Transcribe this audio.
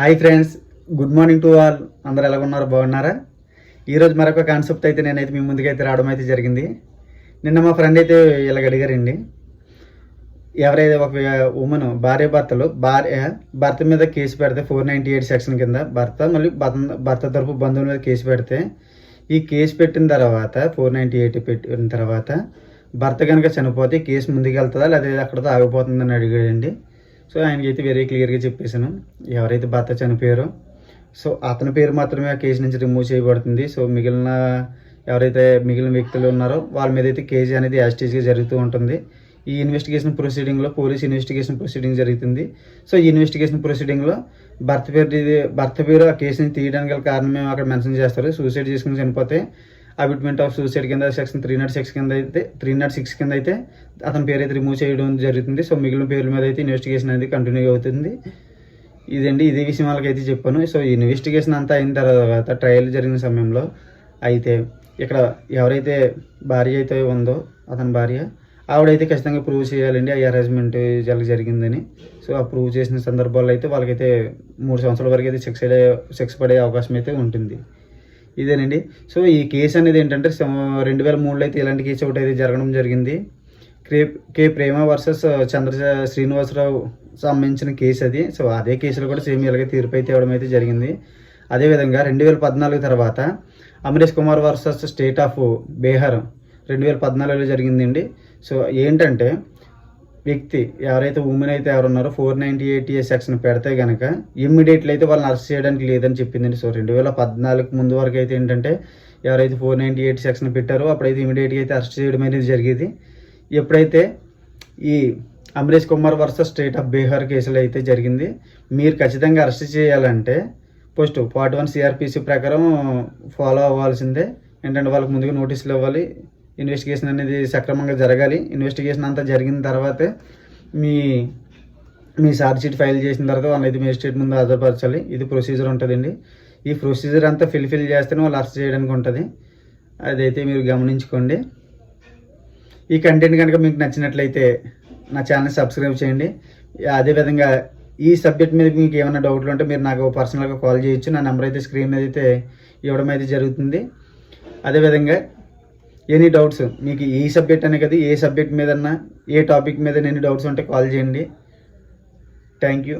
Hi friends, good morning to all. అందరు ఎలా ఉన్నారు, బాగున్నారా? ఈరోజు మరొక కాన్సెప్ట్ అయితే నేనైతే మీ ముందుకైతే రావడం అయితే జరిగింది. నిన్న మా ఫ్రెండ్ అయితే ఇలాగ అడిగారండి. ఎవరైతే ఒక ఉమెన్ భర్త మీద కేసు పెడితే 498 సెక్షన్ కింద భర్త తరపు బంధువుల మీద కేసు పెడితే, ఈ కేసు పెట్టిన తర్వాత 498 పెట్టిన తర్వాత భర్త కనుక చనిపోతే కేసు ముందుకు వెళ్తుందా లేదా అక్కడతో ఆగిపోతుందని అడిగాడండి. సో ఆయనకి అయితే వెరీ క్లియర్గా చెప్పేశాను. ఎవరైతే భర్త చనిపోయారో సో అతని పేరు మాత్రమే ఆ కేసు నుంచి రిమూవ్ చేయబడుతుంది. సో మిగిలిన వ్యక్తులు ఉన్నారో వాళ్ళ మీద అయితే కేసు అనేది యాస్టీజ్గా జరుగుతూ ఉంటుంది. ఈ ఇన్వెస్టిగేషన్ ప్రొసీడింగ్లో పోలీస్ ఇన్వెస్టిగేషన్ ప్రొసీడింగ్ జరుగుతుంది. సో ఈ ఇన్వెస్టిగేషన్ ప్రొసీడింగ్లో భర్త పేరు ఆ కేసుని తీయడానికి గల కారణం మేము అక్కడ మెన్షన్ చేస్తారు. సూసైడ్ చేసుకుని చనిపోతే అబిట్మెంట్ ఆఫ్ సూసైడ్ కింద సెక్షన్ 306 కింద అయితే అతని పేరు అయితే రిమూవ్ చేయడం జరుగుతుంది. సో మిగిలిన పేర్ల మీద అయితే ఇన్వెస్టిగేషన్ అనేది కంటిన్యూ అవుతుంది. ఇదే విషయం వాళ్ళకైతే చెప్పాను. సో ఈ ఇన్వెస్టిగేషన్ అంతా అయిన తర్వాత ట్రయల్ జరిగిన సమయంలో అయితే ఇక్కడ ఎవరైతే భార్య అయితే ఉందో అతని భార్య ఆవిడైతే ఖచ్చితంగా ప్రూవ్ చేయాలండి ఆ హెరాస్మెంట్ జరిగిందని. సో ఆ ప్రూవ్ చేసిన సందర్భాల్లో అయితే వాళ్ళకైతే 3 సంవత్సరాల వరకు అయితే శిక్ష పడే అవకాశం అయితే ఉంటుంది. ఇదేనండి. సో ఈ కేసు అనేది ఏంటంటే 2003లో అయితే ఇలాంటి కేసు ఒకటి అయితే జరగడం జరిగింది. ప్రేమ వర్సెస్ శ్రీనివాసరావు సంబంధించిన కేసు అది. సో అదే కేసులో కూడా సేమ్ ఇలాగే తీర్పు అయితే ఇవ్వడం అయితే జరిగింది. అదేవిధంగా 2014 తర్వాత Amarish Kumar versus state of Bihar 2014లో జరిగిందండి. సో ఏంటంటే వ్యక్తి ఎవరైతే ఉమెన్ అయితే ఎవరున్నారో 498 సెక్షన్ పెడితే కనుక ఇమ్మీడియట్లీ అయితే వాళ్ళని అరెస్ట్ చేయడానికి లేదని చెప్పిందండి. సో 2014 ముందు వరకు అయితే ఏంటంటే ఎవరైతే 498 సెక్షన్ పెట్టారో అప్పుడైతే ఇమీడియట్గా అయితే అరెస్ట్ చేయడం అనేది జరిగేది. ఎప్పుడైతే ఈ Amrish Kumar versus state of Bihar కేసులో అయితే జరిగింది, మీరు ఖచ్చితంగా అరెస్ట్ చేయాలంటే ఫస్ట్ పార్ట్ 1 సిఆర్పిసి ప్రకారం ఫాలో అవ్వాల్సిందే. ఏంటంటే వాళ్ళకి ముందుగా నోటీసులు ఇవ్వాలి, ఇన్వెస్టిగేషన్ అనేది సక్రమంగా జరగాలి. ఇన్వెస్టిగేషన్ అంతా జరిగిన తర్వాతే మీ ఛార్జ్ షీట్ ఫైల్ చేసిన తర్వాత వాళ్ళైతే మేజిస్ట్రేట్ ముందు హాజరుపరచాలి. ఇది ప్రొసీజర్ ఉంటుందండి. ఈ ప్రొసీజర్ అంతా ఫిల్ చేస్తేనే వాళ్ళు అరెస్ట్ చేయడానికి ఉంటుంది. అదైతే మీరు గమనించుకోండి. ఈ కంటెంట్ కనుక మీకు నచ్చినట్లయితే నా ఛానల్ సబ్స్క్రైబ్ చేయండి. అదేవిధంగా ఈ సబ్జెక్ట్ మీద మీకు ఏమైనా డౌట్లు ఉంటే మీరు నాకు పర్సనల్గా కాల్ చేయొచ్చు. నా నెంబర్ అయితే స్క్రీన్ మీద అయితే ఇవ్వడం అయితే జరుగుతుంది. అదేవిధంగా ఎనీ డౌట్స్ మీకు ఈ సబ్జెక్ట్ అనే కదా ఏ సబ్జెక్ట్ మీదన్నా ఏ టాపిక్ మీద ఎనీ డౌట్స్ ఉంటే కాల్ చేయండి. Thank you.